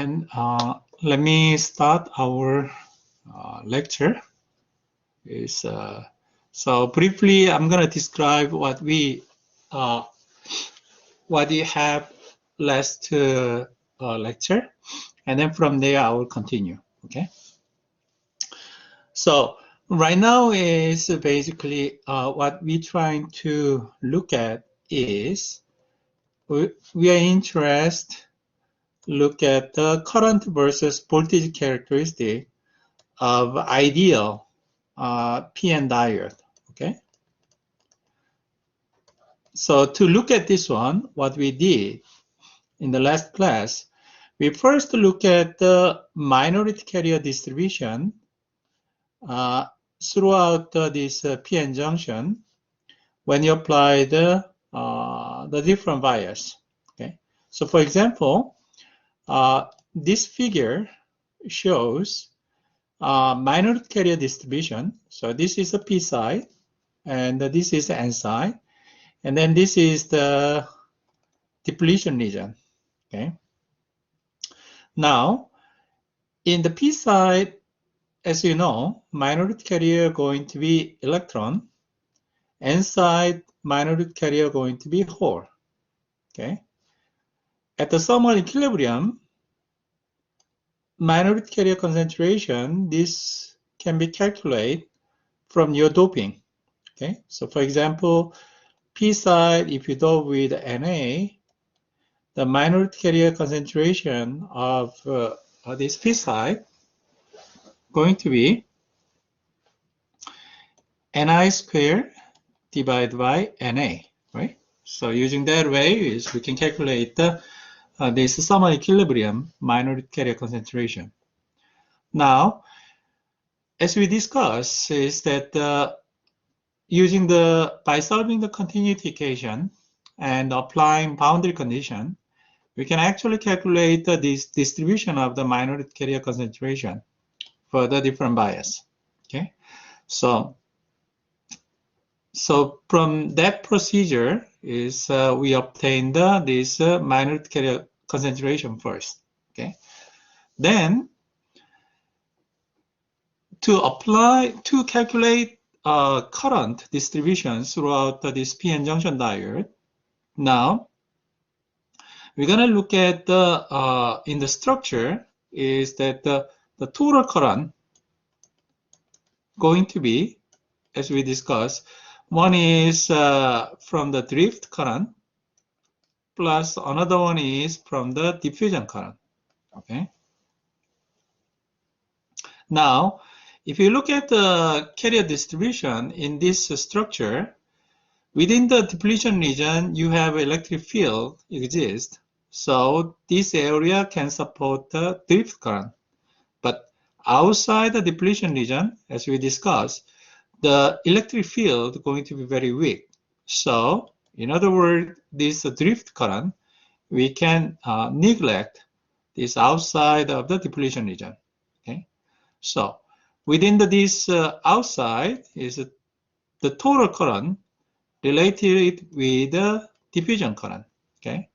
And let me start our lecture. So briefly, I'm going to describe what we have last lecture, and then from there I will continue. Okay. So right now is basically what we're trying to look at is we are interested look at the current versus voltage characteristic of ideal PN diode. Okay. So to look at this one, what we did in the last class, we first look at the minority carrier distribution throughout this PN junction when you apply the different bias. Okay. So for example, this figure shows minority carrier distribution. So this is the P side, and this is the N side, and then this is the depletion region. Okay. Now, in the P side, as you know, minority carrier going to be electron, N side minority carrier going to be hole. Okay. At the thermal equilibrium, minority carrier concentration, this can be calculated from your doping. Okay, so for example, P side, if you dope with Na, the minority carrier concentration of this P side going to be Ni squared divided by Na, right? So using that way is we can calculate this thermal equilibrium minority carrier concentration. Now, as we discussed, is that by solving the continuity equation and applying boundary condition, we can actually calculate this distribution of the minority carrier concentration for the different bias. Okay, so from that procedure is we obtained this minority carrier concentration first. Okay, then to calculate current distribution throughout this PN junction diode. Now we're going to look at the in the structure is that the total current going to be, as we discussed, one is from the drift current plus another one is from the diffusion current. Okay. Now, if you look at the carrier distribution in this structure, within the depletion region, you have electric field exist. So this area can support the drift current. But outside the depletion region, as we discussed, the electric field is going to be very weak. So in other words, this drift current, we can neglect this outside of the depletion region. Okay. So within this outside is the total current related with the diffusion current. Okay.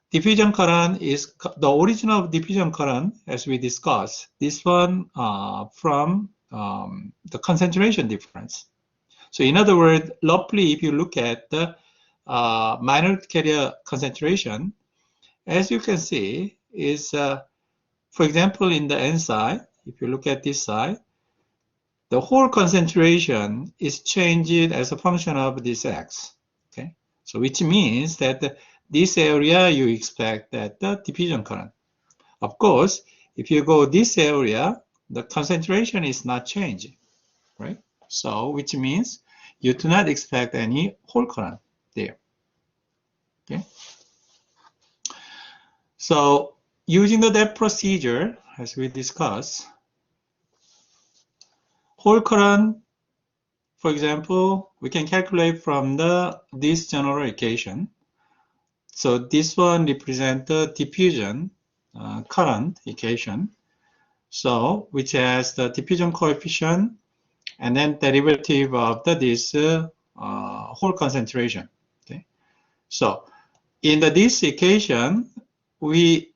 Diffusion current is the origin of diffusion current, as we discussed. This one from the concentration difference. So in other words, roughly, if you look at the minority carrier concentration, as you can see, is for example in the N side, if you look at this side, the whole concentration is changed as a function of this X. Okay, so which means that this area you expect that the diffusion current. Of course, if you go this area, the concentration is not changing, right? So which means you do not expect any hole current there. Okay. So using that procedure, as we discussed, hole current, for example, we can calculate from this general equation. So this one represents the diffusion current equation. So which has the diffusion coefficient and then derivative of this hole concentration. Okay. So in this equation, we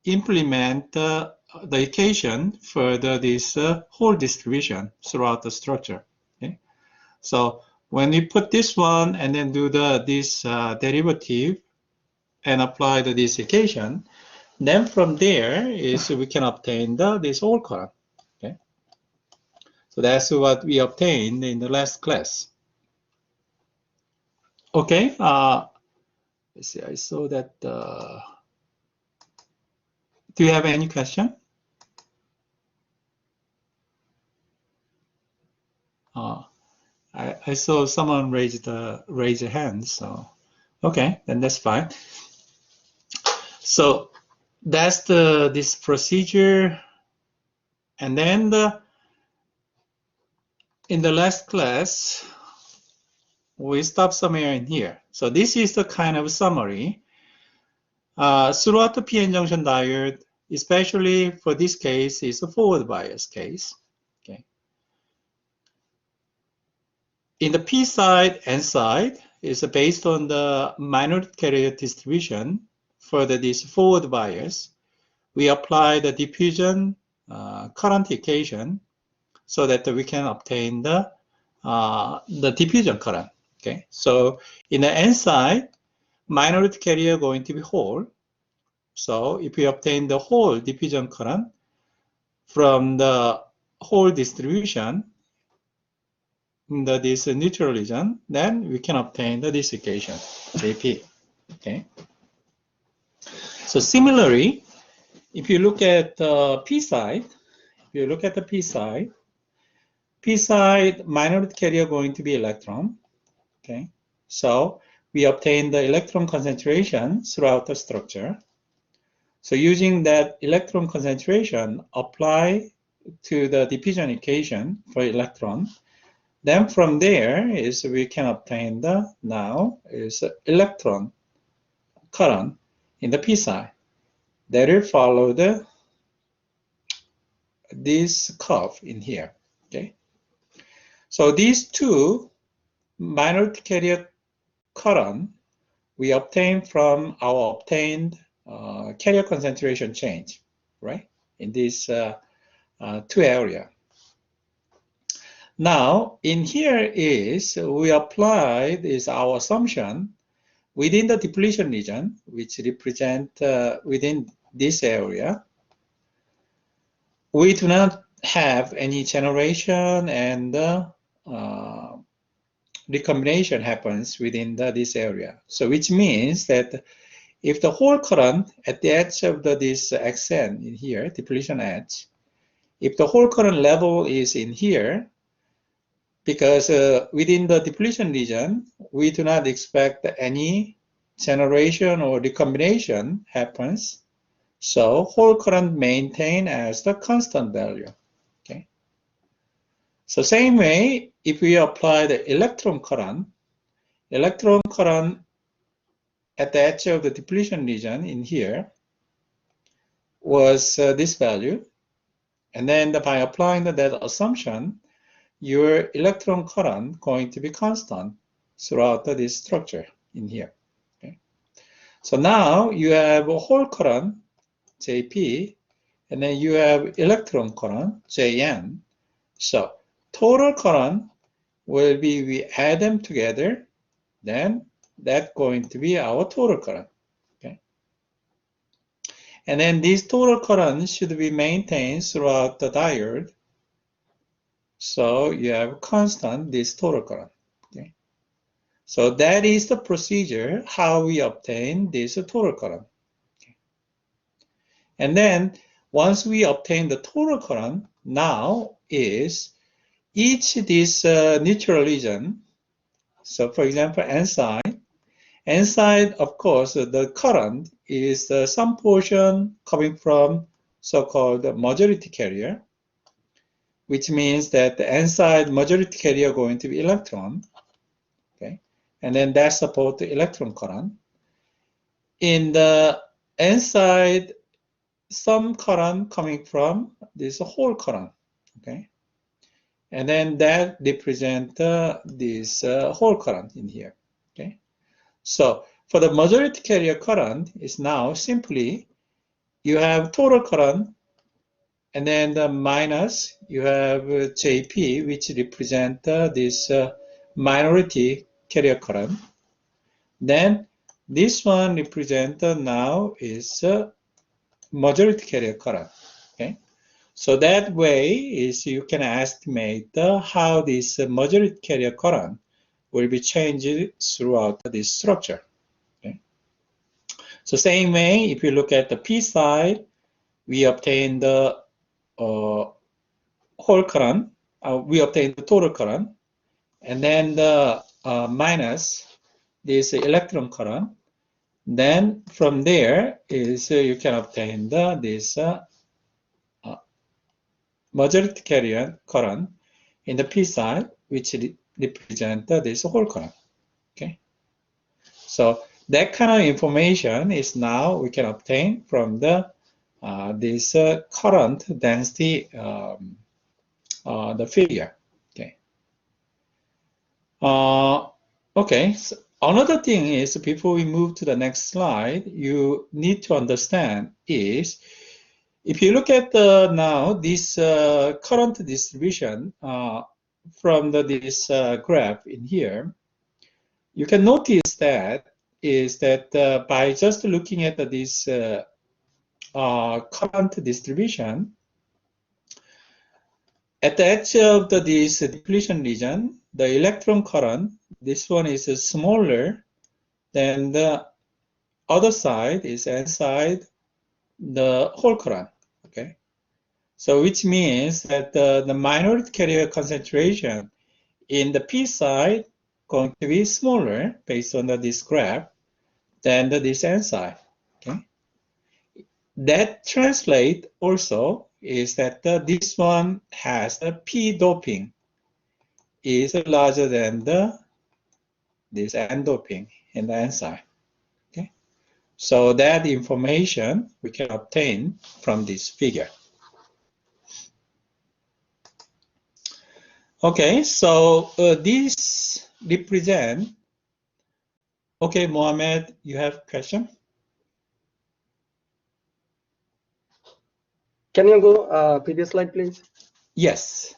implement the equation for this whole distribution throughout the structure. Okay? So when we put this one and then do this derivative and apply this equation, then from there is we can obtain this whole current. Okay? So that's what we obtained in the last class. Okay, let's see, I saw that. Do you have any question? I saw someone raise a hand, so okay, then that's fine. So that's this procedure, and then in the last class we stopped somewhere in here. So this is the kind of summary throughout the p-n junction diode, especially for this case is a forward bias case. Okay. In the P side, N side is based on the minority carrier distribution for this forward bias. We apply the diffusion current equation so that we can obtain the diffusion current. Okay, so in the N side, minority carrier going to be whole. So if we obtain the whole diffusion current from the whole distribution in this neutral region, then we can obtain this equation, JP. Okay. So similarly, if you look at the P side, P side minority carrier going to be electron. Okay. So we obtain the electron concentration throughout the structure. So using that electron concentration, apply to the diffusion equation for electron. Then from there is we can obtain the electron current in the P side. That will follow this curve in here. Okay. So these two minority carrier current we obtain from our obtained carrier concentration change, right? In these two areas. Now, in here is we apply this our assumption within the depletion region, which represent within this area. We do not have any generation and recombination happens within this area. So which means that if the whole current at the edge of this XN in here, depletion edge, if the whole current level is in here, because within the depletion region, we do not expect any generation or recombination happens. So whole current maintain as the constant value. Okay. So same way, if we apply the electron current at the edge of the depletion region in here was this value. And then by applying that assumption, your electron current going to be constant throughout this structure in here. Okay. So now you have a whole current, JP, and then you have electron current, JN. So total current will be, we add them together, then that's going to be our total current. Okay. And then this total current should be maintained throughout the diode. So you have constant this total current. Okay. So that is the procedure how we obtain this total current. Okay. And then once we obtain the total current, now is each this neutral region. So for example, N side, of course, the current is some portion coming from so-called majority carrier, which means that the N side majority carrier going to be electron. Okay, and then that support the electron current. In the N side, some current coming from this whole current. Okay, and then that represent this whole current in here. Okay, so for the majority carrier current is now simply you have total current, and then the minus, you have JP, which represent this minority carrier current. Then this one represent now is majority carrier current. Okay, so that way is you can estimate how this majority carrier current will be changed throughout this structure. Okay, so same way, if you look at the P side, we obtain the whole current, we obtain the total current, and then the minus this electron current. Then from there is you can obtain this majority carrier current in the P side, which represent this whole current. Okay, so that kind of information is now we can obtain from the this current density the figure. Okay. Okay. So another thing is before we move to the next slide, you need to understand is if you look at now this current distribution from this graph in here, you can notice that is that by just looking at this current distribution, at the edge of this depletion region, the electron current, this one is smaller than the other side is N side, the whole current. Okay, so which means that the minority carrier concentration in the P side going to be smaller based on this graph than this N side. Okay, that translate also is that this one has the P doping is larger than this N doping in the N side. Okay, so that information we can obtain from this figure. Okay, so this represent. Okay, Mohammed, you have a question? Can you go previous slide, please? Yes.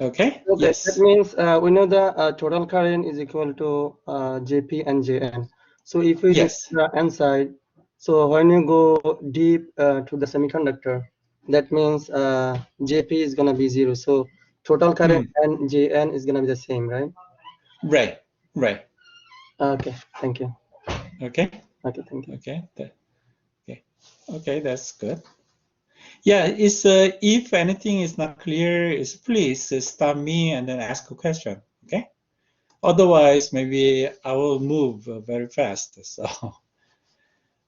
Okay. Yes. That means we know the total current is equal to JP and JN. So if we get the N side, so when you go deep to the semiconductor, that means JP is gonna be 0. So total current and JN is gonna be the same, right? Right. Right. Okay. Thank you. Okay. Okay. Thank you. Okay. Okay. Okay. That's good. Yeah. It's if anything is not clear, is please stop me and then ask a question. Okay. Otherwise, maybe I will move very fast. So.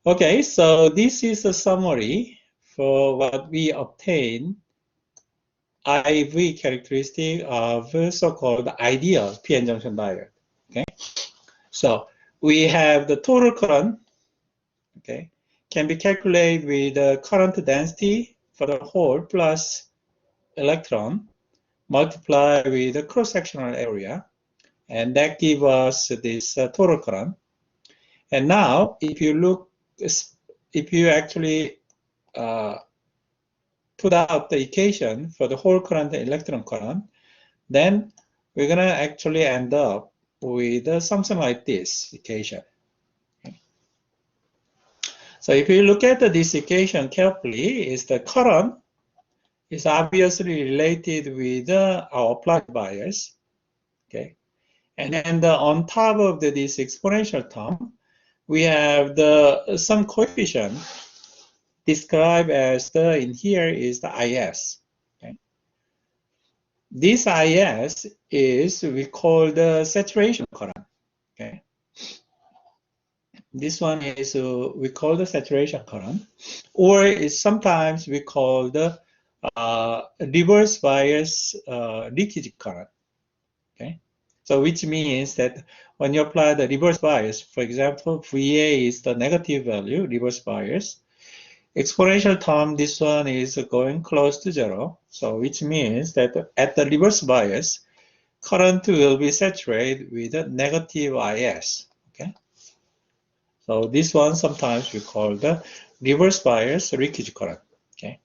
Okay. So this is a summary for what we obtain. IV characteristic of so-called ideal PN junction diode. Okay, so we have the total current. Okay, can be calculated with the current density for the hole plus electron multiplied with the cross-sectional area, and that gives us this total current. And now, if you look, if you actually put out the equation for the hole current and electron current, then we're going to actually end up with something like this equation. Okay. So if you look at this equation carefully, is the current is obviously related with our applied bias. Okay, and then on top of this exponential term, we have some coefficient described as in here is the IS. Okay. This IS is we call the saturation current. Okay. This one is we call the saturation current, or is sometimes we call the reverse bias leakage current. Okay. So which means that when you apply the reverse bias, for example, VA is the negative value, reverse bias. Exponential term, this one is going close to 0. So which means that at the reverse bias, current will be saturated with a negative IS. Okay. So this one sometimes we call the reverse bias leakage current. Okay.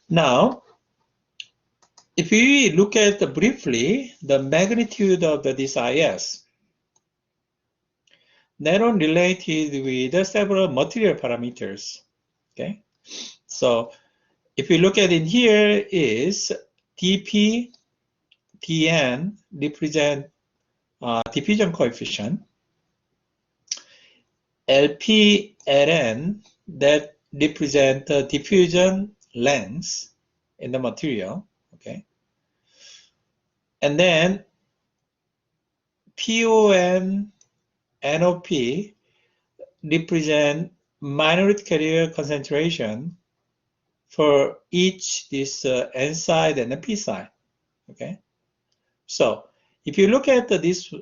Now, if we look at briefly the magnitude of this IS, that one related with several material parameters. Okay. So if you look at in here is dP, dN represent diffusion coefficient, LP, Ln that represent the diffusion length in the material, okay? And then PON, NOP represent minority carrier concentration for each this N side and the P side, okay? So if you look at this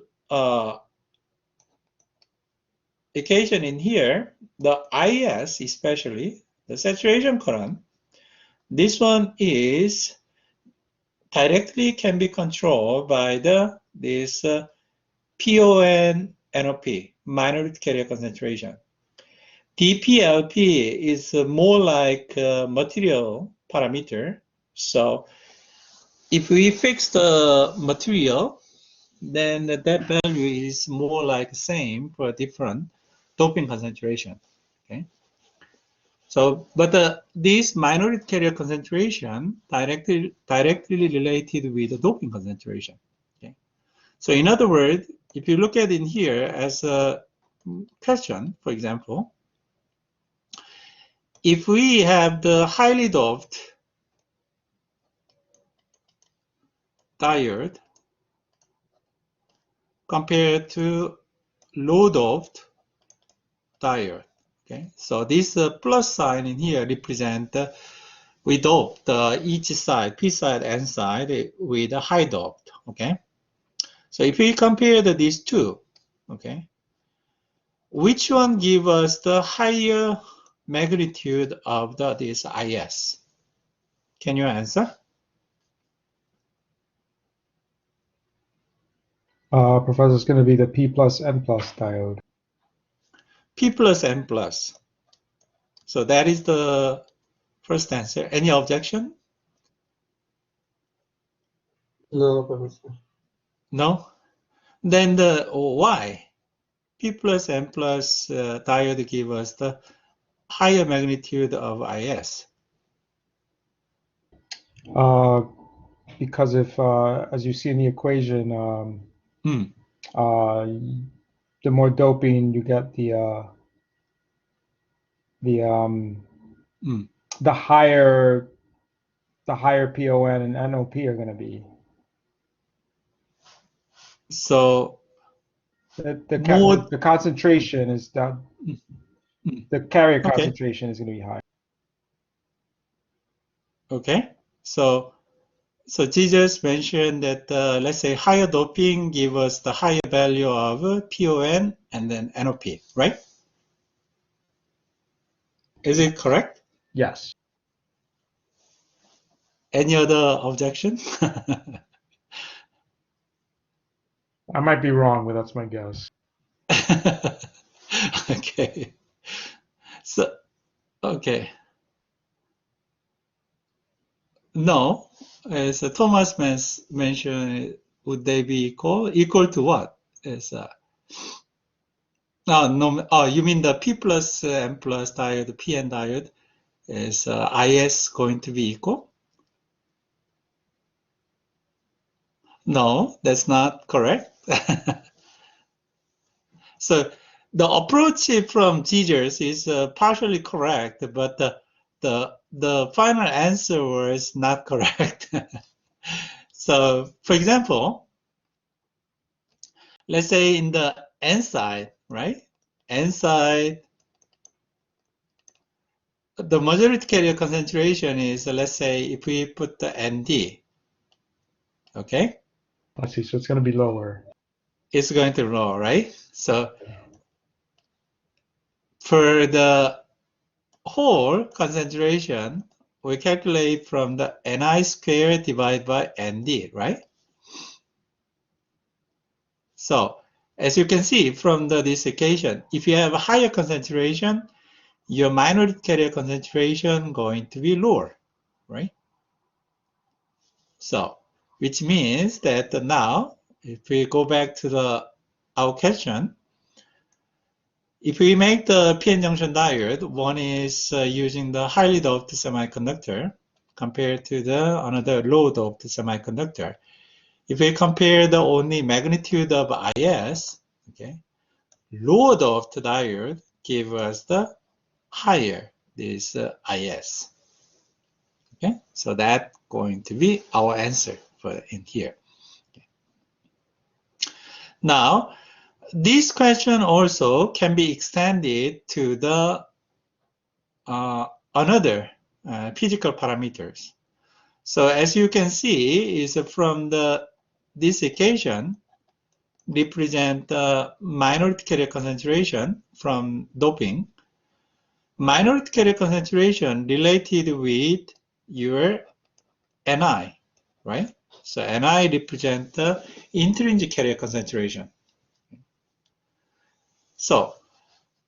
equation in here, the IS especially, the saturation current, this one is directly can be controlled by this PON NOP, minority carrier concentration. DPLP is more like a material parameter. So if we fix the material, then that value is more like the same for different doping concentration. Okay. So, but this minority carrier concentration directly related with the doping concentration. Okay. So, in other words, if you look at in here as a question, for example, if we have the highly doped diode compared to low doped diode, okay, so this plus sign in here represent we dope each side, P side, N side with a high doped, okay. So if we compare these two, okay, which one give us the higher magnitude of this IS? Can you answer? Professor, it's going to be the P plus N plus diode. P plus N plus. So that is the first answer. Any objection? No, Professor. No? Then the why? P plus N plus diode give us the higher magnitude of IS. Because if, as you see in the equation, the more doping you get, the higher PON and NOP are going to be. So the concentration is that the carrier concentration is going to be high. Okay, so Jesus mentioned that let's say higher doping give us the higher value of PON and then NOP, right? Is it correct? Yes. Any other objection? I might be wrong, but that's my guess. Okay. So, okay. No, as Thomas mentioned, would they be equal? Equal to what? No. Oh, you mean the P plus N plus diode, PN diode, is IS going to be equal? No, that's not correct. So the approach from Jesus is partially correct, but the final answer was not correct. So, for example, let's say in the N side, right? N side, the majority carrier concentration is, let's say, if we put the ND, okay? I see, so it's going to be lower. It's going to lower, right? So for the whole concentration, we calculate from the Ni squared divided by Nd, right? So as you can see from this equation, if you have a higher concentration, your minority carrier concentration going to be lower, right? So, which means that now, if we go back to our question, if we make the PN junction diode, one is using the highly doped semiconductor compared to the another low doped semiconductor. If we compare the only magnitude of IS, okay, low doped diode give us the higher this IS. Okay, so that's going to be our answer for in here. Okay. Now, this question also can be extended to the another physical parameters. So as you can see, is from this equation represent the minority carrier concentration from doping. Minority carrier concentration related with your Ni, right? So Ni represent the intrinsic carrier concentration. So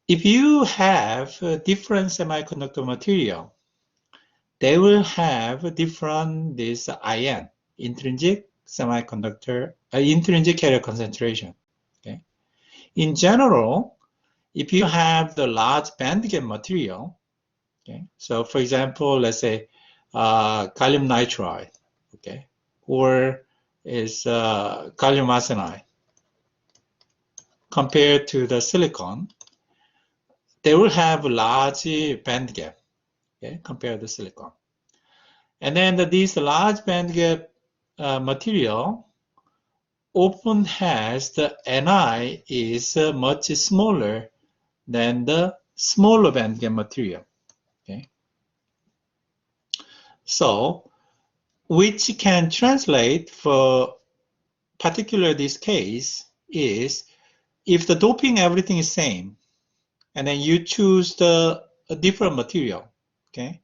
if you have a different semiconductor material, they will have different this IN, intrinsic semiconductor, intrinsic carrier concentration. Okay. In general, if you have the large bandgap material, okay, so for example, let's say gallium nitride, okay, or is gallium arsenide compared to the silicon, they will have large bandgap, okay, compared to silicon. And then this large bandgap material often has the Ni is much smaller than the smaller bandgap material. Okay, so which can translate for particular this case is if the doping everything is same, and then you choose a different material, okay,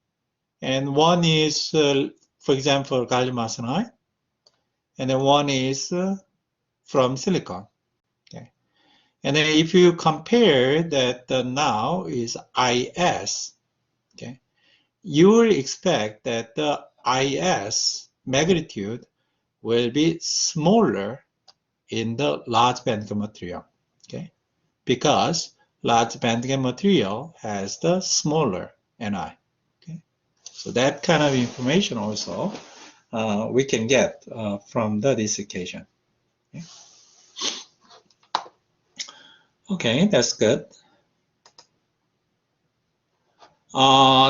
and one is for example gallium arsenide, and then one is from silicon. Okay, and then if you compare that now is IS, okay, you will expect that the IS magnitude will be smaller in the large bandgap material, okay, because large bandgap material has the smaller Ni. Okay, so that kind of information also we can get from this equation. Okay. Okay, that's good.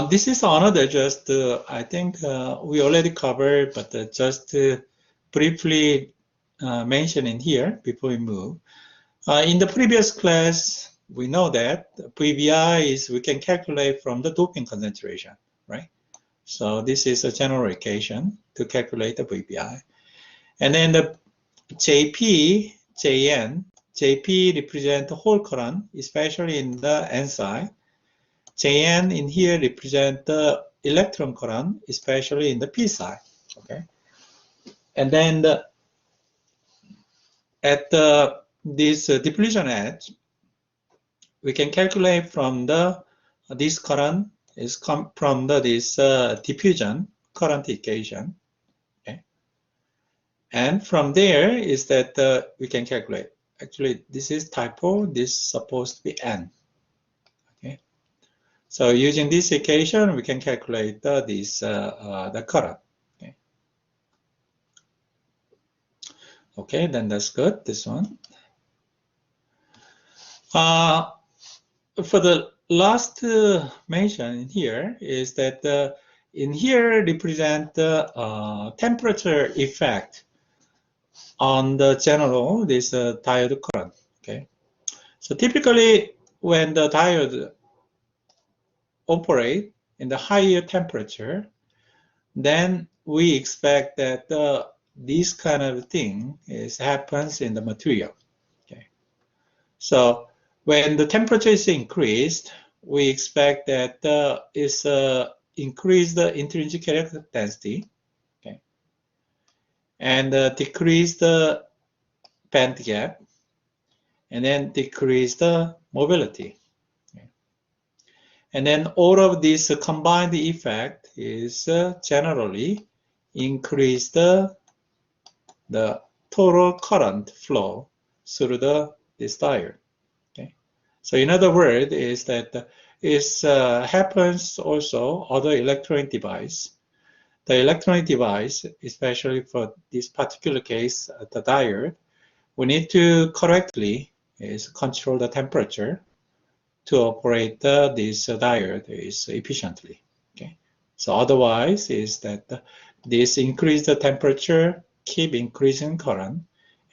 This is another just, I think we already covered, but just briefly mention in here before we move. In the previous class, we know that VBI is we can calculate from the doping concentration, right? So this is a general equation to calculate the VBI. And then the JP, JN, JP represent the whole current, especially in the N side. JN in here represent the electron current, especially in the P side. Okay, and then at this depletion edge, we can calculate from this current is come from this diffusion current equation. Okay, and from there is that we can calculate. Actually, this is typo. This is supposed to be N. Okay, so using this equation, we can calculate the current. Okay. Okay, then that's good. This one. For the last mention here is that in here represent the temperature effect on the general this diode current. Okay, so typically when the diode operate in the higher temperature, then we expect that this kind of thing happens in the material. Okay, so when the temperature is increased, we expect that is increase the intrinsic carrier density, okay, and decrease the band gap, and then decrease the mobility. Okay. And then all of this combined effect is generally increase the total current flow through this diode. Okay? So in other words, is that it happens also other electronic device. The electronic device, especially for this particular case, the diode, we need to correctly control the temperature to operate this diode efficiently. Okay, so otherwise is that this increase the temperature, keep increasing current,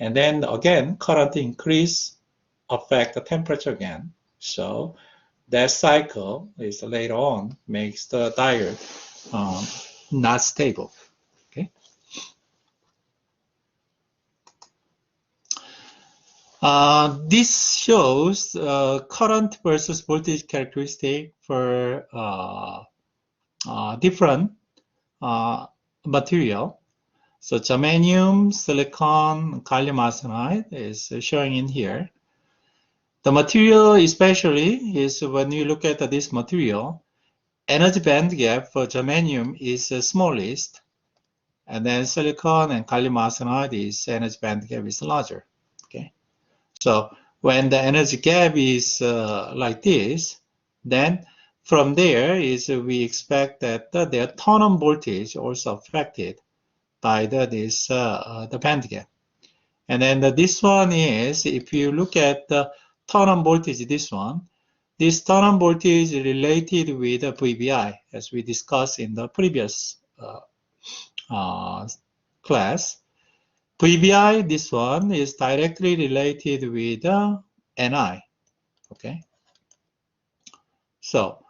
and then again current increase affect the temperature again. So that cycle is later on makes the diode not stable. Okay. This shows current versus voltage characteristic for different material. So germanium, silicon, gallium arsenide is showing in here. The material especially is when you look at this material, energy band gap for germanium is smallest, and then silicon and gallium arsenide is energy band gap is larger. Okay, so when the energy gap is like this, then from there is we expect that their turn-on voltage also affected by the band gap. And then this one is, if you look at the turn-on voltage, this turn-on voltage is related with VBI, as we discussed in the previous class. VBI, this one, is directly related with NI. Okay. So,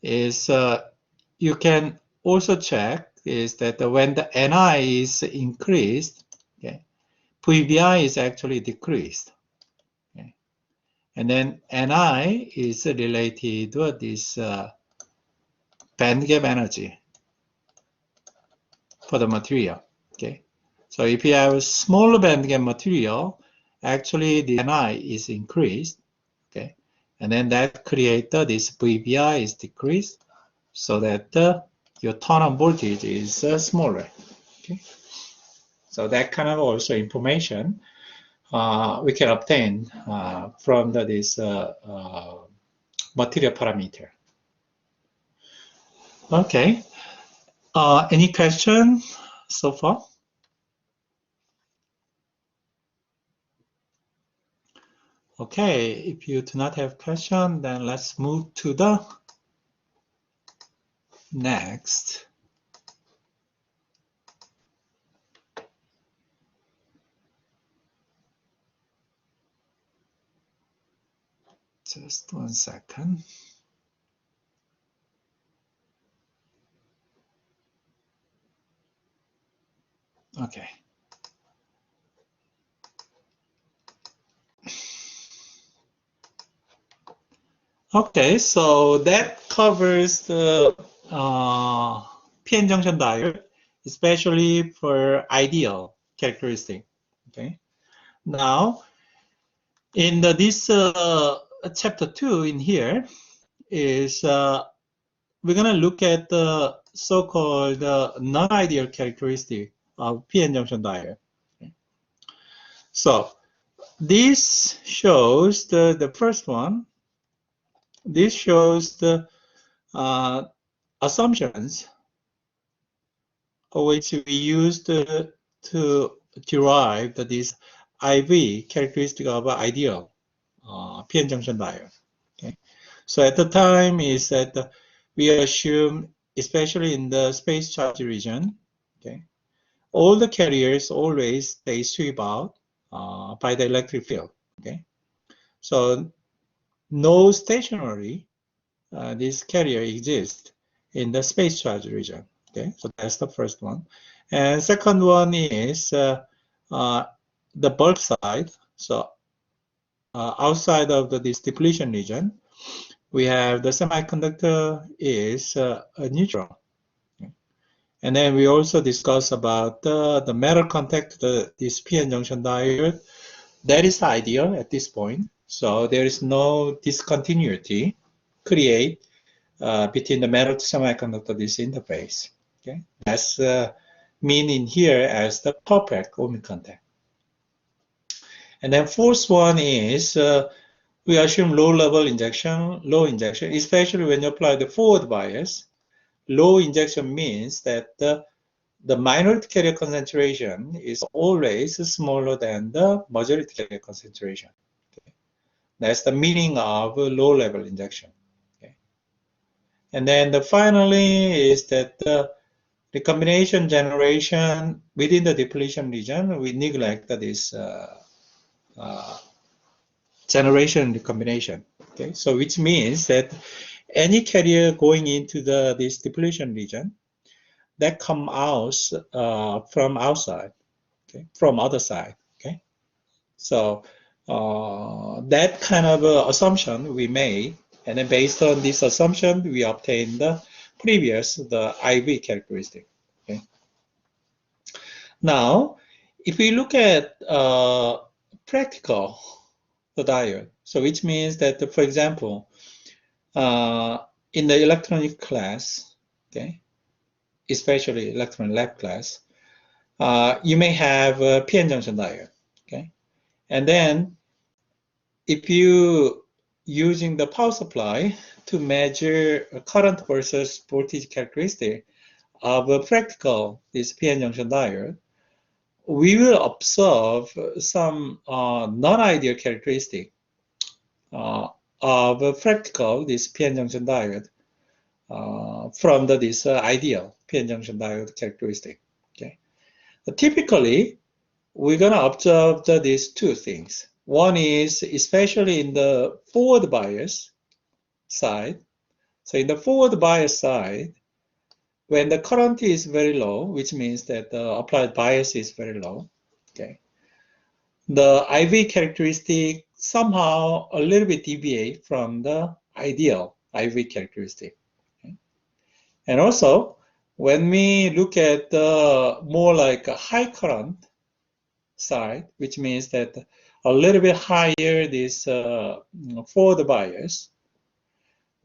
you can also check is that when the NI is increased, okay, VBI is actually decreased. Okay. And then NI is related to this band gap energy for the material. Okay. So if you have a small band gap material, actually the NI is increased. Okay. And then that creates this VBI is decreased so that your turn-on voltage is smaller. Okay. So that kind of also information we can obtain from this material parameter. Okay. Any question so far? Okay, if you do not have question, then let's move to the next. Just 1 second. Okay. Okay, so that covers the PN junction diode, especially for ideal characteristic. Okay. Now, in this chapter 2 in here is we're gonna look at the so-called non-ideal characteristic of PN junction diode. Okay. So this shows the first one. This shows the assumptions which we used to derive this IV characteristic of ideal PN junction diode. Okay, so at the time is that we assume, especially in the space charge region, okay, all the carriers always they sweep out by the electric field. Okay, so no stationary this carrier exists in the space charge region. Okay, so that's the first one. And second one is the bulk side. So outside of this depletion region, we have the semiconductor is a neutral. Okay. And then we also discuss about the metal contact, this PN junction diode. That is ideal at this point. So there is no discontinuity create between the metal to semiconductor this interface. Okay, that's mean in here as the perfect ohmic contact. And then fourth one is we assume low injection, especially when you apply the forward bias. Low injection means that the minority carrier concentration is always smaller than the majority carrier concentration. Okay. That's the meaning of low-level injection. Okay. And then finally is that the recombination generation within the depletion region, we neglect this generation recombination. Okay, so which means that any carrier going into this depletion region that come out from outside, okay, from other side. Okay, so that kind of assumption we made, and then based on this assumption, we obtained the IV characteristic. Okay. Now, if we look at practical the diode, so which means that, for example, in the electronic class, okay, especially electron lab class, you may have a PN junction diode, okay, and then if you using the power supply to measure current versus voltage characteristic of a practical this PN junction diode, we will observe some non-ideal characteristic of a practical this PN junction diode from this ideal PN junction diode characteristic. Okay, typically we're gonna observe these two things. One is especially in the forward bias side. So in the forward bias side, when the current is very low, which means that the applied bias is very low, okay, the IV characteristic somehow a little bit deviate from the ideal IV characteristic. Okay. And also, when we look at the more like a high current side, which means that a little bit higher this forward bias,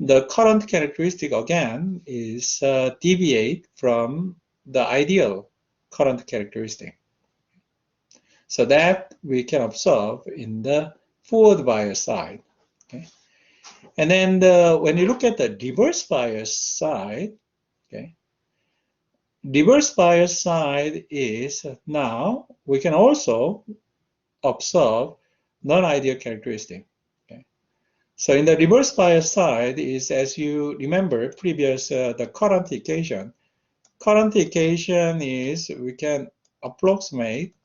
the current characteristic again is deviate from the ideal current characteristic. So that we can observe in the forward bias side. Okay. And then when you look at the reverse bias side, okay, reverse bias side is now we can also observe non-ideal characteristic. So in the reverse bias side is, as you remember previous the current equation. Current equation is we can approximate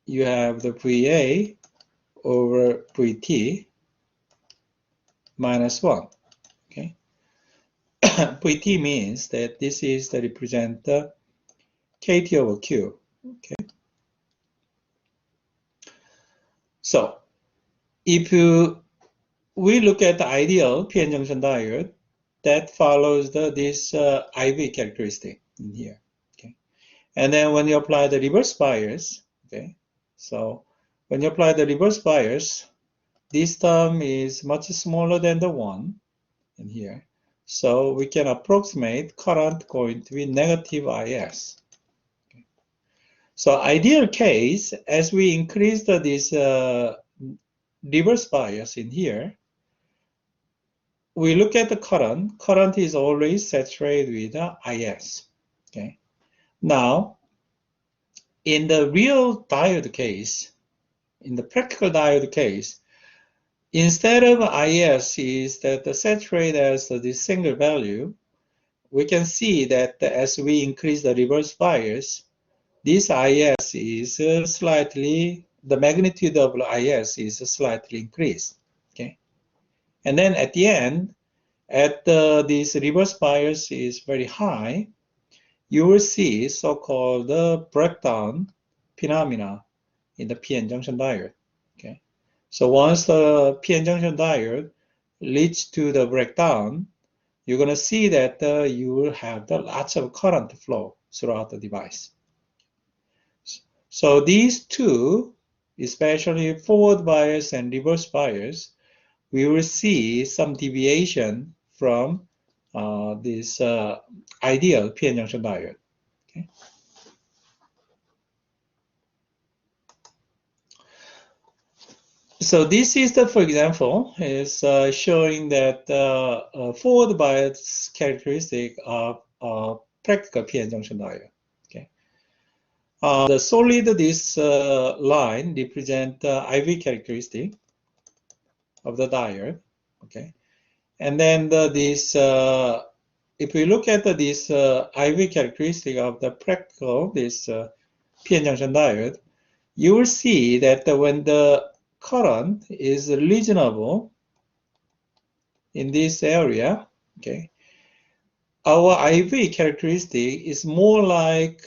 you have the VA over VT minus 1. Okay, VT means that this is the represent the KT over Q. Okay. So if we look at the ideal PN junction diode, that follows this IV characteristic in here. Okay, and then when you apply the reverse bias, okay, so when you apply the reverse bias, this term is much smaller than the one in here. So we can approximate current going to be negative IS. Okay. So ideal case, as we increase this reverse bias in here, we look at the current. Current is always saturated with IS. Okay. Now, in the real diode case, in the practical diode case, instead of IS is that the saturate as this single value, we can see that as we increase the reverse bias, this IS is slightly, the magnitude of IS is slightly increased. Okay, and then at the end, at this reverse bias is very high, you will see so-called breakdown phenomena in the PN junction diode. Okay, so once the PN junction diode leads to the breakdown, you're going to see that you will have lots of current flow throughout the device. So these two especially forward bias and reverse bias, we will see some deviation from this ideal p-n junction diode. Okay. So this is the, for example, is showing that forward bias characteristic of practical p-n junction diode. Okay. The solid this line represent IV characteristic of the diode. Okay. And then this, if we look at this IV characteristic of the practical this p-n junction diode, you will see that when the current is reasonable in this area, okay, our IV characteristic is more like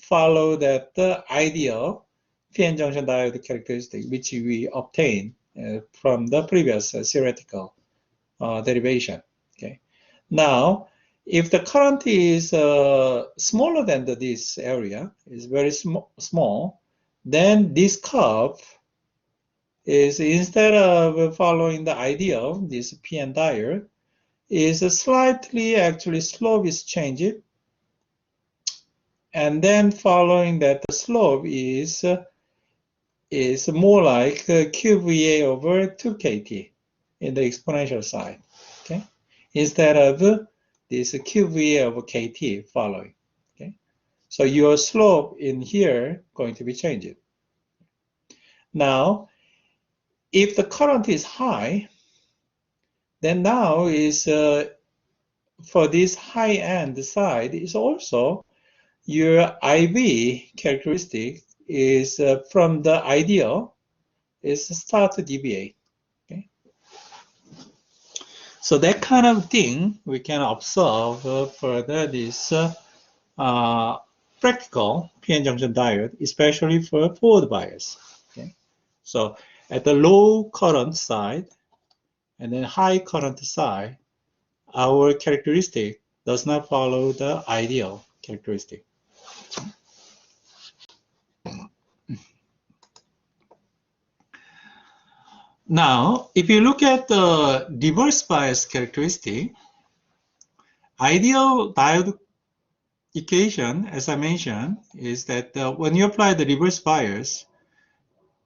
follow that the ideal p-n junction diode characteristic which we obtained from the previous theoretical derivation. Okay. Now, if the current is smaller than this area, is very small, then this curve is, instead of following the ideal, this p-n diode, is slightly, actually slope is changed, and then following that the slope is more like QVA over 2KT in the exponential side, okay, instead of this QVA over KT following, okay. So your slope in here going to be changed. Now, if the current is high, then now is for this high end side is also your IV characteristic is from the ideal is start to deviate. Okay, so that kind of thing we can observe further this practical p-n junction diode, especially for forward bias. Okay, so at the low current side and then high current side, our characteristic does not follow the ideal characteristic. Now, if you look at the reverse bias characteristic, ideal diode equation, as I mentioned, is that when you apply the reverse bias,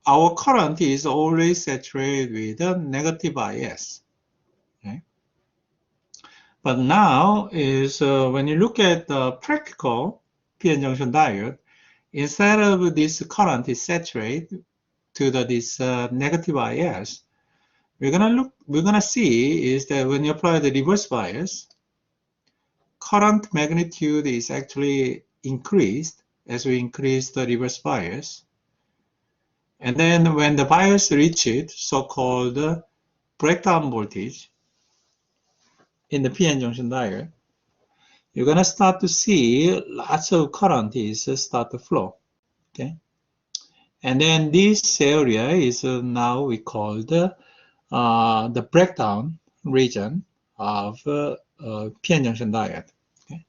our current is always saturated with a negative bias. Okay? But now is when you look at the practical p-n junction diode, instead of this current is saturated to this negative bias, we're gonna see is that when you apply the reverse bias, current magnitude is actually increased as we increase the reverse bias. And then when the bias reaches so-called breakdown voltage in the p-n junction diode, you're gonna start to see lots of current is start to flow. Okay, and then this area is now we call the breakdown region of p-n junction diode. Okay,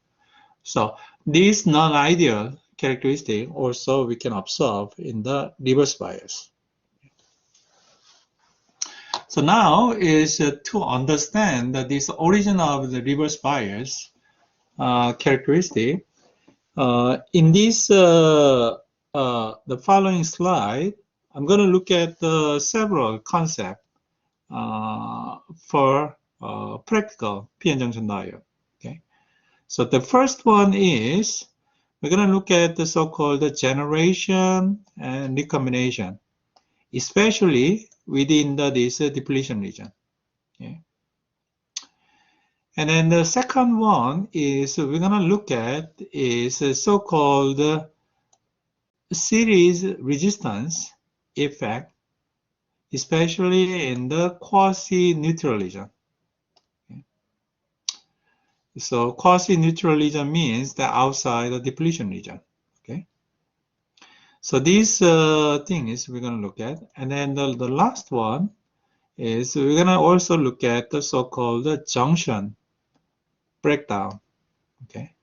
so this non-ideal characteristic also we can observe in the reverse bias. So now is to understand that this origin of the reverse bias characteristic. In this the following slide, I'm going to look at several concepts for practical p-n junction diode. Okay, so the first one is we're going to look at the so-called generation and recombination, especially within this depletion region. Okay. And then the second one is we're going to look at is a so-called series resistance effect, especially in the quasi-neutral region. Okay. So quasi-neutral region means the outside the depletion region. Okay. So these things we're going to look at. And then the last one is we're going to also look at the so-called junction breakdown. Okay.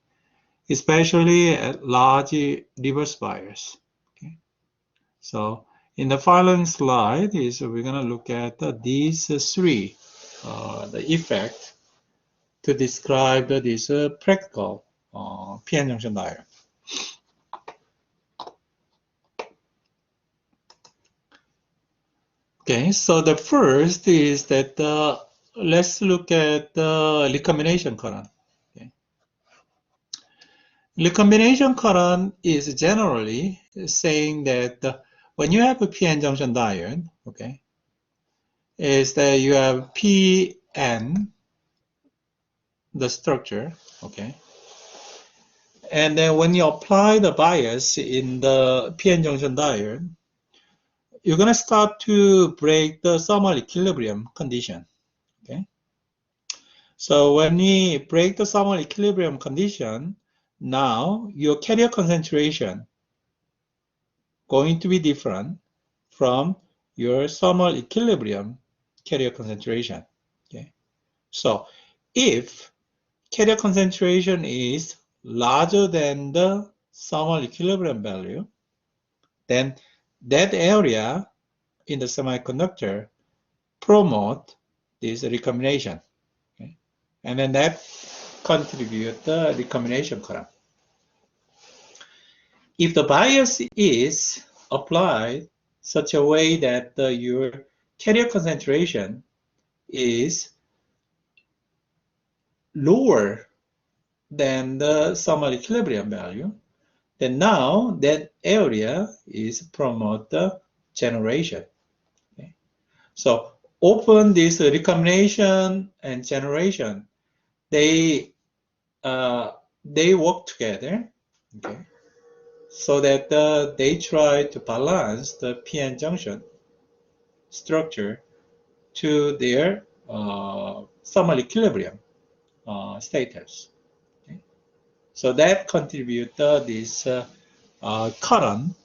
Especially at large reverse bias. Okay. So In the following slide is we're going to look at these three, the effect to describe this practical p-n junction diode. Okay, so the first is that let's look at the recombination current. Okay. Recombination current is generally saying that when you have a p-n junction diode, okay, is that you have p-n, the structure, okay, and then when you apply the bias in the p-n junction diode, you're going to start to break the thermal equilibrium condition. Okay. So when we break the thermal equilibrium condition, now your carrier concentration going to be different from your thermal equilibrium carrier concentration. Okay. So if carrier concentration is larger than the thermal equilibrium value, then that area in the semiconductor promote this recombination, okay? And then that contribute the recombination current. If the bias is applied such a way that your carrier concentration is lower than the thermal equilibrium value, then now that area is promote the generation. Okay? So often this recombination and generation, they work together, okay? So that they try to balance the p-n junction structure to their thermal equilibrium status. Okay? So that contributes this current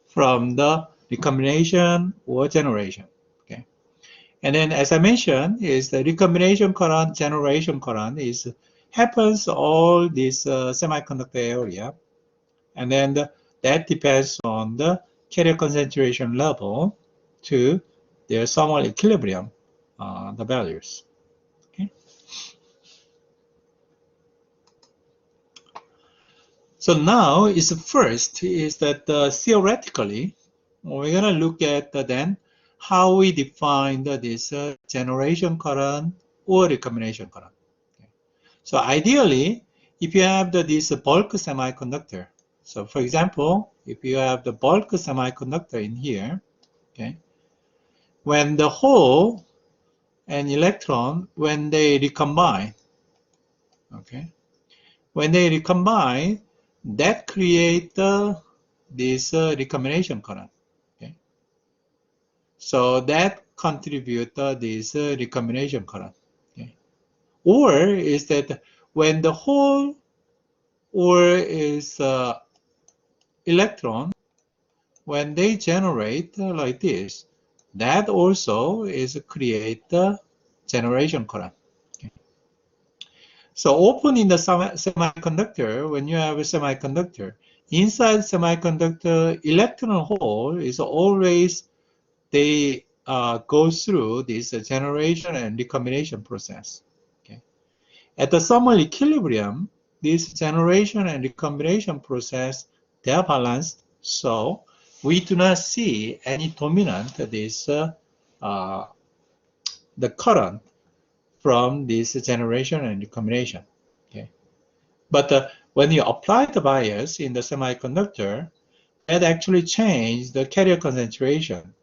from the recombination or generation. Okay, and then as I mentioned, is the recombination current, generation current is happens all this semiconductor area, and then that depends on the carrier concentration level to their thermal equilibrium, the values. Okay. So now is first is that theoretically we're going to look at then how we define this generation current or recombination current. Okay. So ideally, if you have this bulk semiconductor, so for example, if you have the bulk semiconductor in here, okay, when the hole and electron, when they recombine, okay, when they recombine, that create this recombination current. Okay, so that contribute this recombination current. Okay, or is that when the hole or is electron, when they generate like this, that also is create the generation current. Okay. So often in the semiconductor, when you have a semiconductor, inside semiconductor, electron hole is always, they go through this generation and recombination process. Okay. At the thermal equilibrium, this generation and recombination process, they are balanced, so we do not see any dominant this the current from this generation and recombination. Okay, but when you apply the bias in the semiconductor, that actually changes the carrier concentration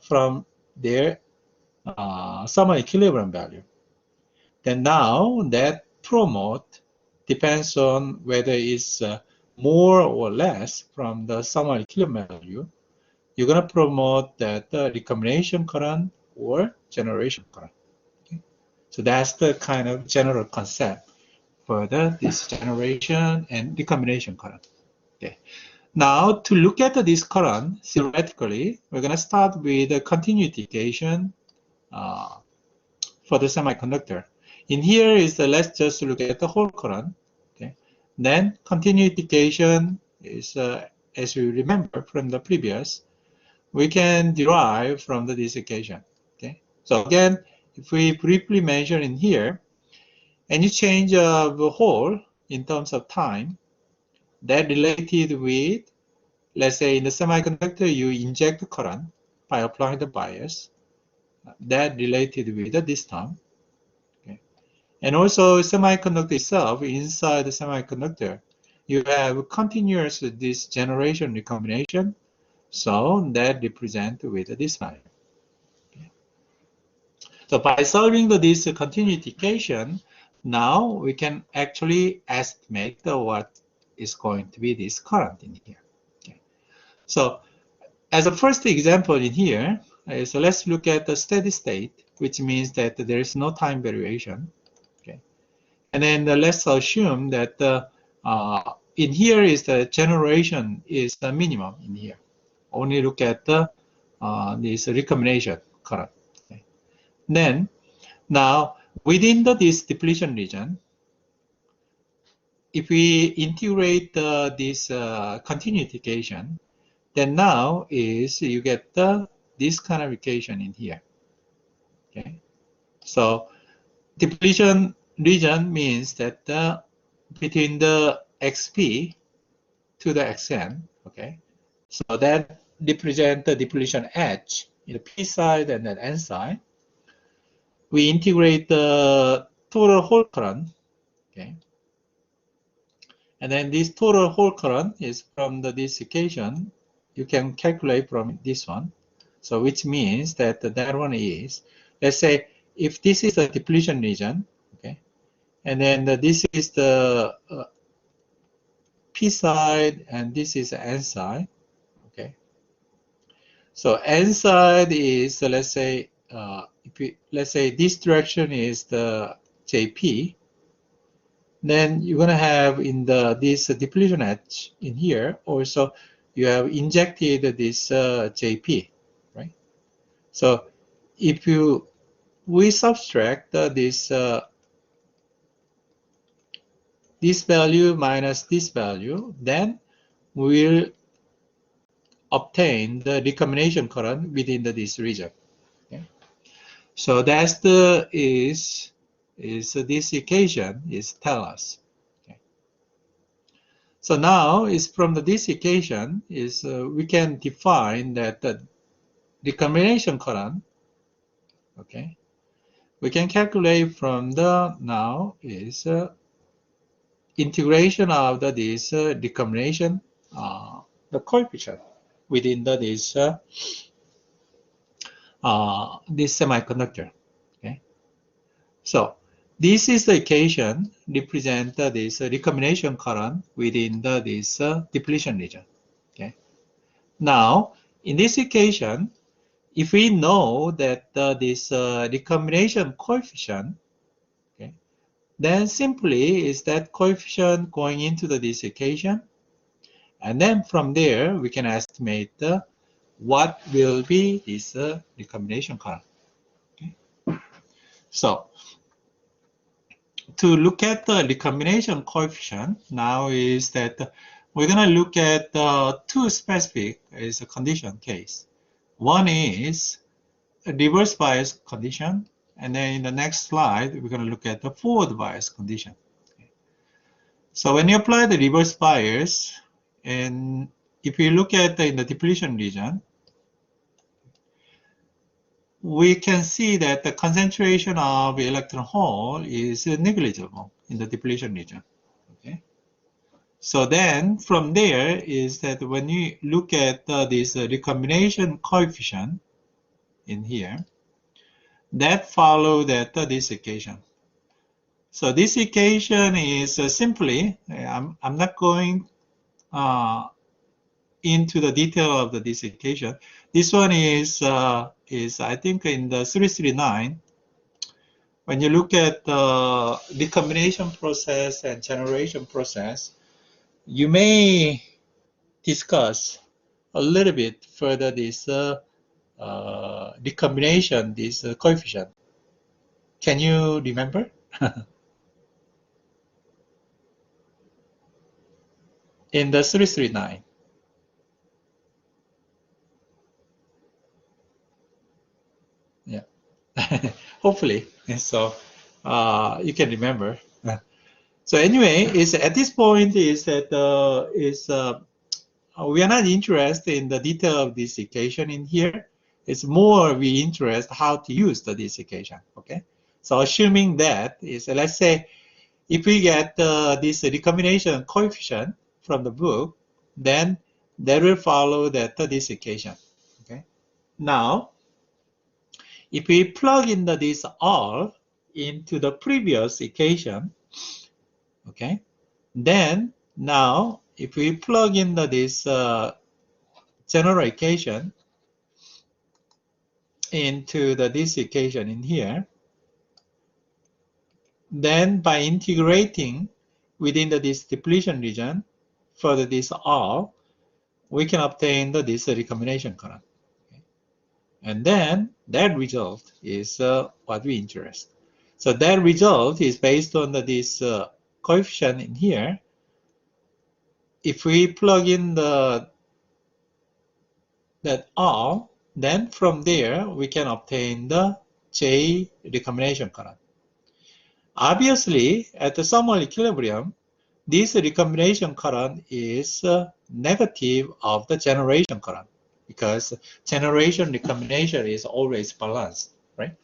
from their thermal equilibrium value. Then now that promote depends on whether it's more or less from the thermal equilibrium value. You're going to promote that recombination current or generation current. Okay? So that's the kind of general concept for this generation and recombination current. Okay. Now to look at this current theoretically, we're going to start with the continuity equation for the semiconductor. In here is let's just look at the whole current. Okay. Then continuity equation is, as you remember from the previous, we can derive from this equation. Okay. So again, if we briefly measure in here, any change of a hole in terms of time, that related with, let's say in the semiconductor, you inject current by applying the bias, that related with this term. Okay. And also semiconductor itself, inside the semiconductor, you have continuous this generation recombination, so that represent with this value. Okay. So by solving this continuity equation, now we can actually estimate what is going to be this current in here. Okay. So as a first example in here, so let's look at the steady state, which means that there is no time variation. Okay. And then let's assume that in here is the generation is the minimum in here. Only look at the this recombination current. Okay. Then now within this depletion region, if we integrate this continuity equation, then now is you get this kind of equation in here. Okay. So depletion region means that between the xp to the xn, okay, so that represent the depletion edge in the p side and then n side. We integrate the total hole current, okay, and then this total hole current is from this equation. You can calculate from this one. So which means that that one is, let's say, if this is the depletion region, okay, and then this is the P side and this is N side, okay. So N side is, let's say, let's say this direction is the JP, then you're going to have in this depletion edge in here also you have injected this JP, right? So if we subtract this value minus this value, then we'll obtain the recombination current within this region. Okay? So that's is this equation is tell us. Okay? So now is from this equation is we can define that the recombination current. Okay, we can calculate from the now is integration of this recombination the coefficient within this semiconductor. Okay, so this is the equation represent this recombination current within this depletion region. Okay, now in this equation, if we know that this recombination coefficient, okay, then simply is that coefficient going into this equation, and then from there we can estimate what will be this recombination current. Okay. So to look at the recombination coefficient, now is that we're going to look at two specific is a condition case. One is a reverse bias condition, and then in the next slide we're going to look at the forward bias condition. Okay. So when you apply the reverse bias, and if you look at in the depletion region, we can see that the concentration of electron hole is negligible in the depletion region. Okay. So then from there is that when you look at this recombination coefficient in here, that follow that this equation. So this equation is simply, I'm not going into the detail of this equation. This one is I think in the 339. When you look at the recombination process and generation process, you may discuss a little bit further this recombination, this coefficient. Can you remember? In the 339. Hopefully. And so you can remember. So anyway, is at this point is that we are not interested in the detail of this equation in here. It's more we interest how to use this equation. Okay. So assuming that is, let's say, if we get this recombination coefficient from the book, then that will follow that this equation. Okay. Now, if we plug in this all into the previous equation, okay, then now if we plug in this general equation into this equation in here, then by integrating within this depletion region for this all, we can obtain this recombination current. Okay. And then that result is what we interest. So that result is based on this coefficient in here. If we plug in that all, then from there we can obtain the J recombination current. Obviously, at the thermal equilibrium, this recombination current is negative of the generation current because generation recombination is always balanced, right?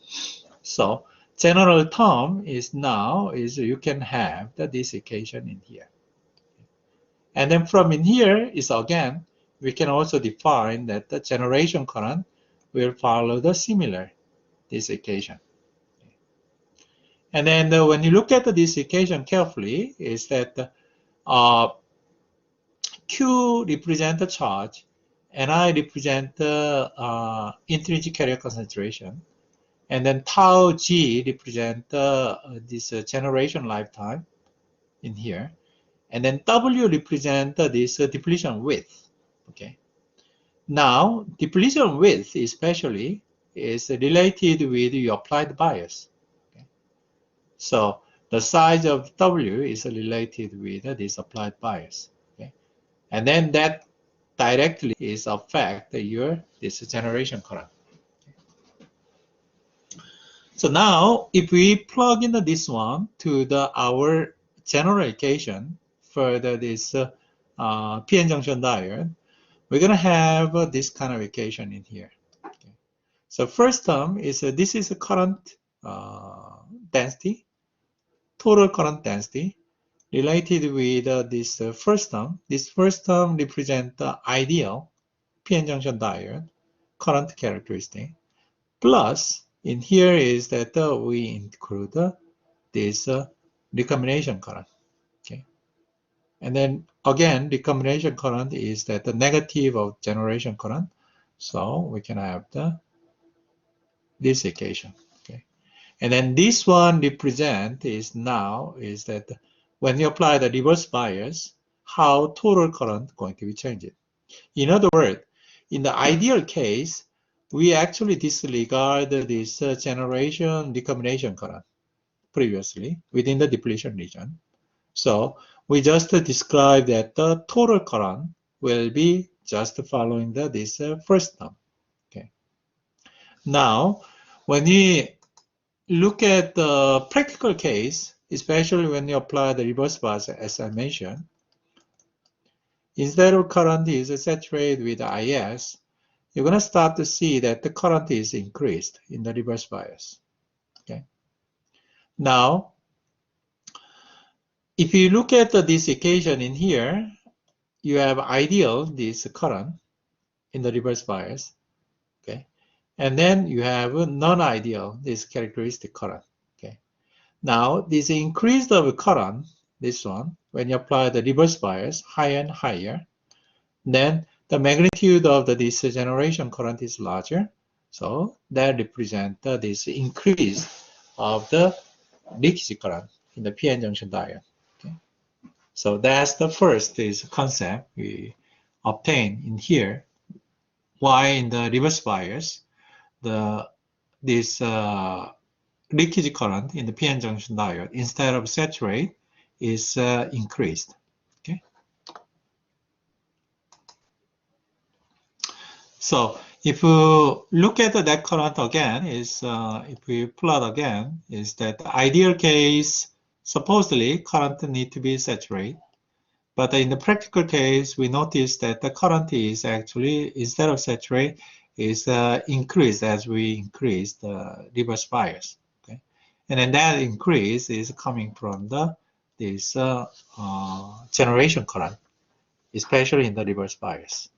So general term is now is you can have this equation in here. And then from in here is again, we can also define that the generation current will follow the similar this equation. And then when you look at this equation carefully, is that Q represent the charge, and I represent the intrinsic carrier concentration, and then tau G represent this generation lifetime in here, and then W represent this depletion width. Okay. Now depletion width especially is related with your applied bias. Okay. So the size of W is related with this applied bias. Okay. And then that directly is affect this generation current. So now if we plug in this one to our general equation for this PN junction diode, we're going to have this kind of equation in here. Okay. So first term is this is a current density, total current density related with this first term. This first term represents the ideal PN junction diode current characteristic, plus in here is that we include this recombination current. Okay. And then again, recombination current is that the negative of generation current. So we can have this equation. Okay. And then this one represent is now is that when you apply the reverse bias, how total current going to be changed. In other words, in the ideal case, we actually disregard this generation recombination current previously within the depletion region. So we just describe that the total current will be just following this first term. Okay. Now, when you look at the practical case, especially when you apply the reverse bias, as I mentioned, instead of current is saturated with IS, you're going to start to see that the current is increased in the reverse bias. Okay. Now, if you look at this equation in here, you have ideal this current in the reverse bias. Okay. And then you have non-ideal this characteristic current. Okay. Now, this increase of current, this one, when you apply the reverse bias higher and higher, then the magnitude of this generation current is larger. So that represents this increase of the leakage current in the PN junction diode. Okay. So that's the first concept we obtain in here. Why in the reverse bias, this leakage current in the PN junction diode instead of saturate is increased. Okay. So if you look at that current again, if we plot again, is that the ideal case, supposedly current need to be saturated. But in the practical case, we notice that the current is actually, instead of saturate, is increased as we increase the reverse bias. Okay? And then that increase is coming from this generation current, especially in the reverse bias.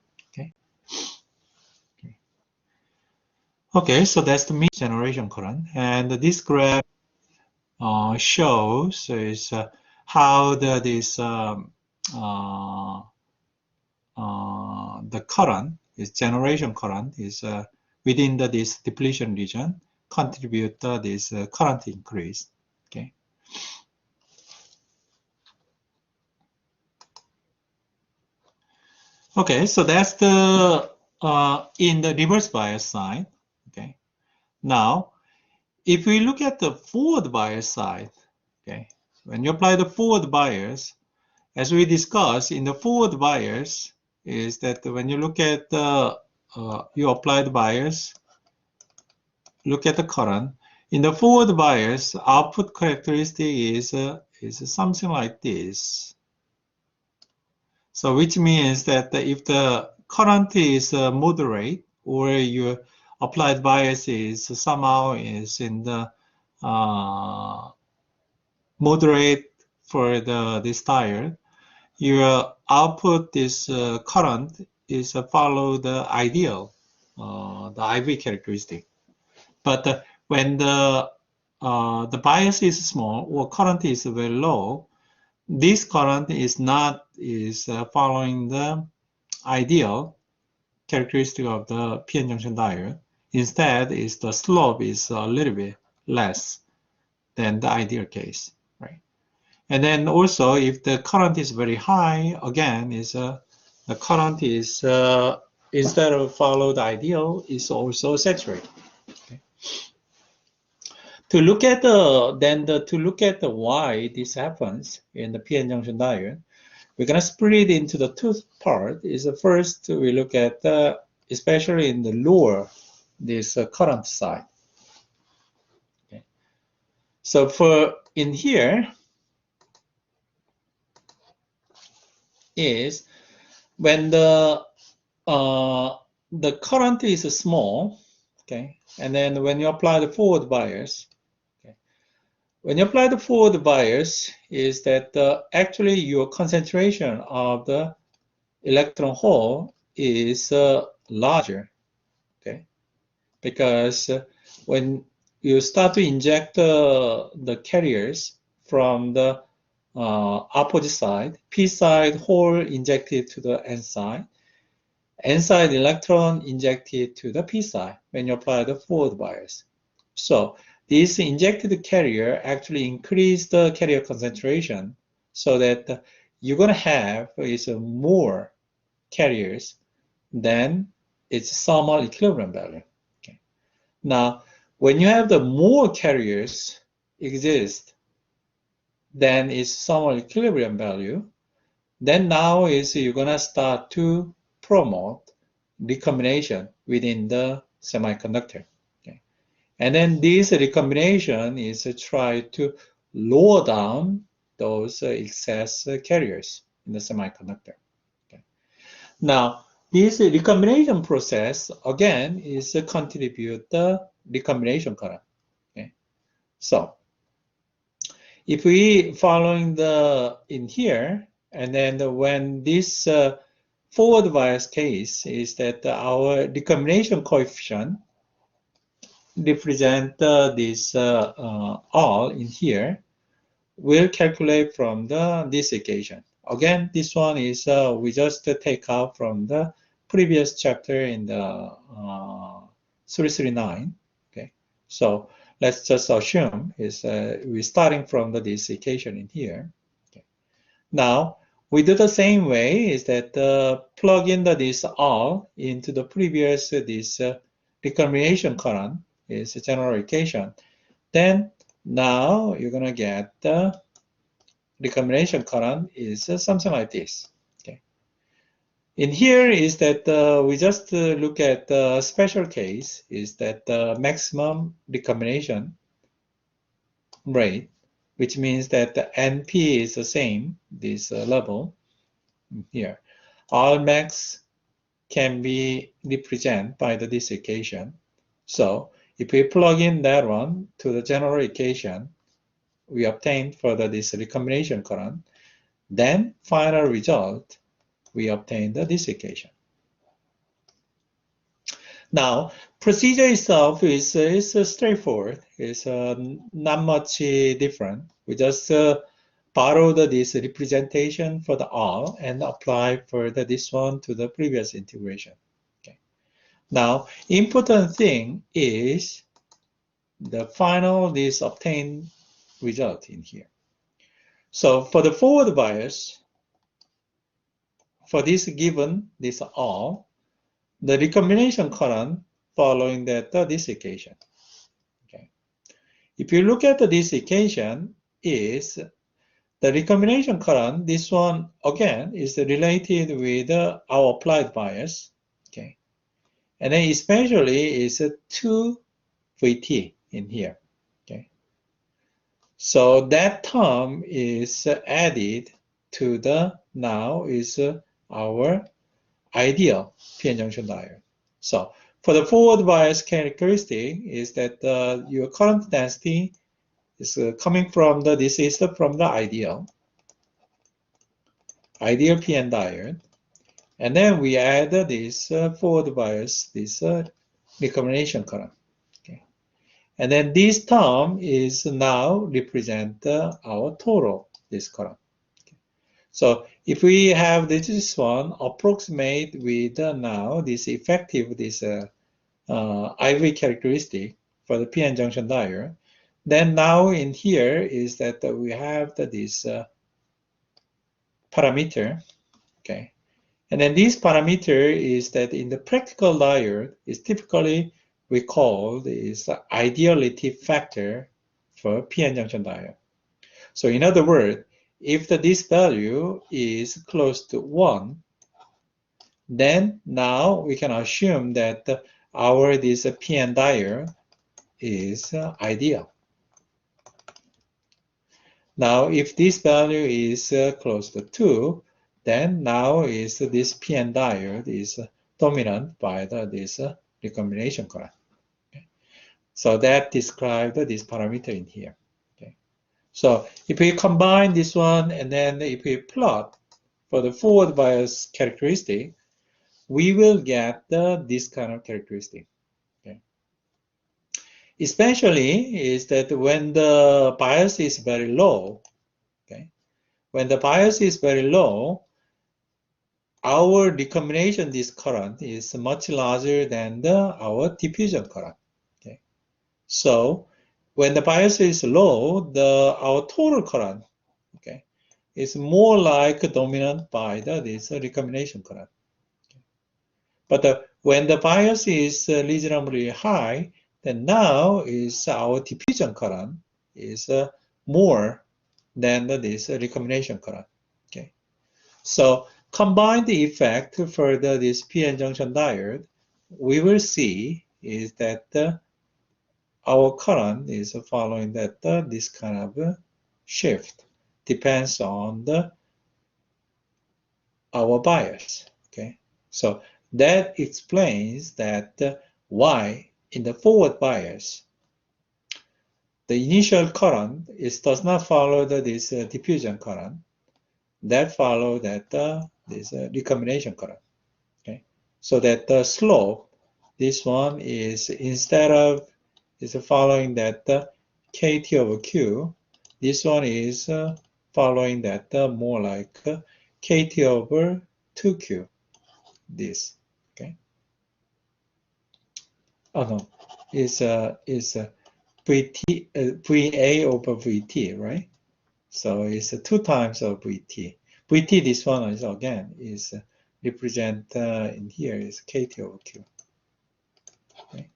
Okay, so that's the mean generation current. And this graph shows is how the current, is generation current, is within this depletion region contribute this current increase. Okay. Okay, so that's the in the reverse bias side. Okay. Now, if we look at the forward bias side, okay, when you apply the forward bias, as we discussed in the forward bias, is that when you look at the you apply the bias, look at the current. In the forward bias, output characteristic is something like this. So which means that if the current is moderate, or your applied bias is somehow is in the moderate for this tire, your output this current is follow the ideal, the IV characteristic. But when the bias is small or current is very low, this current is not following the ideal characteristic of the PN junction diode. Instead, is the slope is a little bit less than the ideal case, right? And then also, if the current is very high, again, the current is instead of follow the ideal, is also saturated. Okay. To look at why this happens in the PN junction diode, we're going to split it into the two parts. Is first we look at especially in the lower this current side. Okay. So for in here is when the current is small, okay, and then when you apply the forward bias. When you apply the forward bias, is that actually your concentration of the electron hole is larger, okay? Because when you start to inject the carriers from the opposite side, p side hole injected to the n side electron injected to the p side when you apply the forward bias. So this injected carrier actually increase the carrier concentration, so that you're going to have more carriers than its thermal equilibrium value. Okay. Now, when you have the more carriers exist than its thermal equilibrium value, then now you're going to start to promote recombination within the semiconductor. And then this recombination is try to lower down those excess carriers in the semiconductor. Okay. Now, this recombination process, again, is contribute the recombination current. Okay. So, if we following in here, and then when this forward bias case is that our recombination coefficient represent this all in here, we'll calculate from this equation. Again, this one is we just take out from the previous chapter in the 339. Okay, so let's just assume is we're starting from this equation in here. Okay. Now we do the same way, is that plug in this all into the previous this recombination current is a general equation. Then now you're going to get the recombination current is something like this. Okay. In here is that we just look at the special case is that the maximum recombination rate, which means that the NP is the same, this level here. All max can be represented by this equation. So if we plug in that one to the general equation we obtained for this recombination current, then final result we obtained this equation. Now, procedure itself is straightforward. It's not much different. We just borrowed this representation for the R and apply for this one to the previous integration. Okay. Now, important thing is the final this obtained result in here. So for the forward bias, for this given this R, the recombination current following that this equation. Okay. If you look at this equation, is the recombination current. This one again is related with our applied bias. Okay, and then especially is 2 Vt in here. Okay, so that term is added to the now is our ideal p-n junction diode. So for the forward bias characteristic is that your current density is coming from this is from the ideal p-n diode, and then we add this forward bias, this recombination current. Okay, and then this term is now represent our total this current. So if we have this one approximate with now this effective this IV characteristic for the p-n junction diode, then now in here is that we have this parameter. Okay, and then this parameter is that in the practical diode is typically we call this ideality factor for p-n junction diode. So in other words, if this value is close to 1, then now we can assume that our this p-n diode is ideal. Now, if this value is close to 2, then now is this p-n diode is dominant by this recombination current. Okay. So that describes this parameter in here. So if we combine this one and then if we plot for the forward bias characteristic, we will get this kind of characteristic. Okay. Especially is that when the bias is very low, okay, when the bias is very low, our recombination this current is much larger than our diffusion current. Okay. So when the bias is low, our total current, okay, is more like dominant by this recombination current. Okay. But when the bias is reasonably high, then now is our diffusion current is more than this recombination current. Okay, so combine the effect for this p-n junction diode, we will see is that our current is following that this kind of shift depends on our bias. Okay, so that explains that why in the forward bias the initial current does not follow this diffusion current, that follow that this recombination current. Okay, so that the slope, this one is instead of is following that KT over Q. This one is following that more like KT over 2Q. This, okay. Oh no, is VT VA over VT, right? So it's 2 times of VT. VT, this one is again is represent in here is KT over Q. Okay.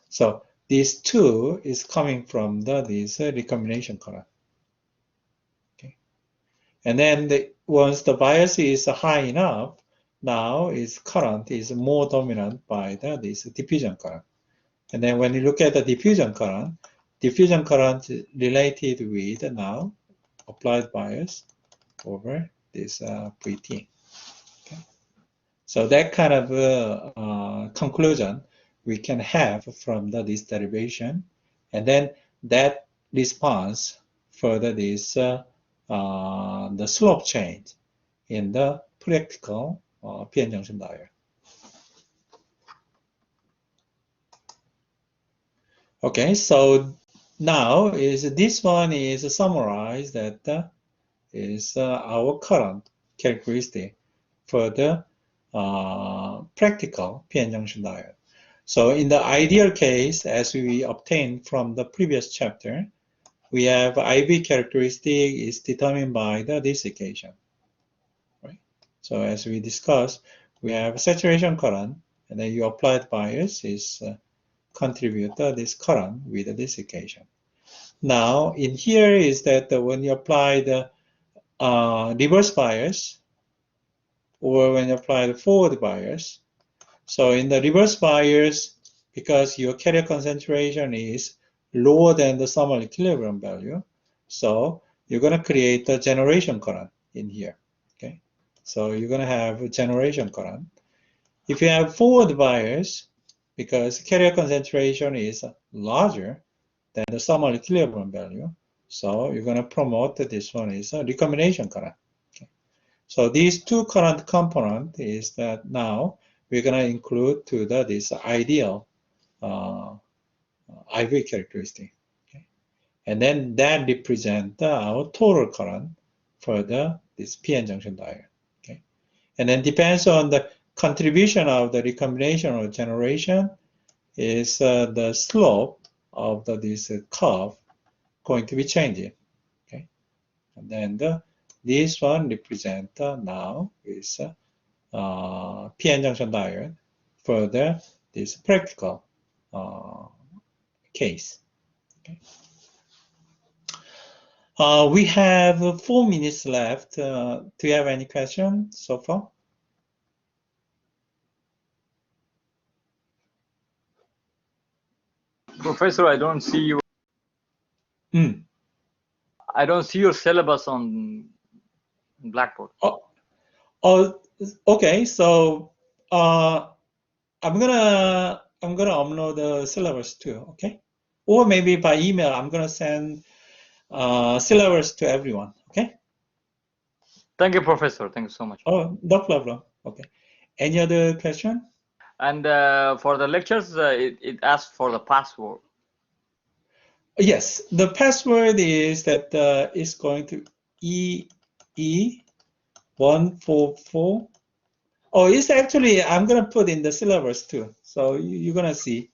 So this 2 is coming from this recombination current. Okay. And then once the bias is high enough, now is current is more dominant by this diffusion current. And then when you look at the diffusion current related with now applied bias over this VT. Okay. So that kind of conclusion we can have from this derivation, and then that response further this the slope change in the practical p-n junction diode. Okay, so now this one is summarized that is our current characteristic for the practical p-n junction diode. So in the ideal case, as we obtained from the previous chapter, we have IV characteristic is determined by this equation, right? So as we discussed, we have saturation current, and then you applied bias is contribute this current with this equation. Now in here is that when you apply the reverse bias, or when you apply the forward bias, so in the reverse bias, because your carrier concentration is lower than the thermal equilibrium value, so you're going to create a generation current in here. Okay, so you're going to have a generation current. If you have forward bias, because carrier concentration is larger than the thermal equilibrium value, so you're going to promote this one is a recombination current. Okay. So these two current component is that now we're going to include to this ideal IV characteristic. Okay. And then that represents our total current for this p-n junction diode. Okay. And then depends on the contribution of the recombination or generation is the slope of this curve going to be changing. Okay. And then this one represents now is p-n junction diode for this practical case. Okay. We have 4 minutes left. Do you have any questions so far? Professor, I don't see you. I don't see your syllabus on Blackboard. Oh, okay. So I'm gonna upload the syllabus too. Okay, or maybe by email. I'm gonna send syllabus to everyone. Okay. Thank you, Professor. Thank you so much. Oh, no problem. Okay. Any other question? And for the lectures, it asks for the password. Yes, the password is that is going to EE144. Oh, it's actually, I'm going to put in the syllabus too. So you're going to see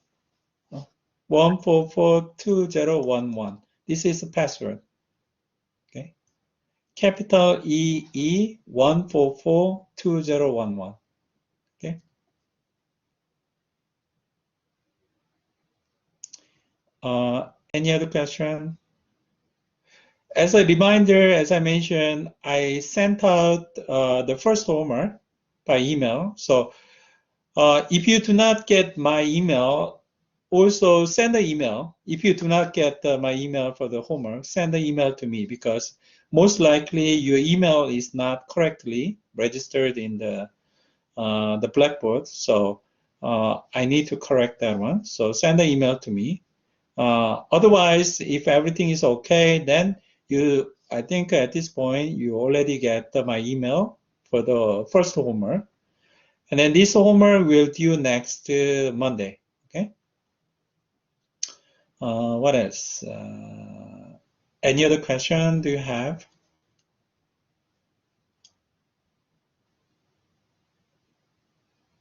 1442011. This is the password. Okay. Capital EE1442011. Okay. Any other question? As a reminder, as I mentioned, I sent out the first homework by email. So if you do not get my email, also send an email. If you do not get my email for the homework, send an email to me, because most likely your email is not correctly registered in the Blackboard. So I need to correct that one. So send an email to me. Otherwise, if everything is okay, then I think at this point, you already get my email for the first homework. And then this homework will due next Monday, okay? What else? Any other question do you have?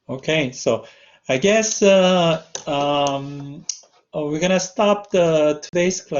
Okay, so I guess we're gonna stop today's class.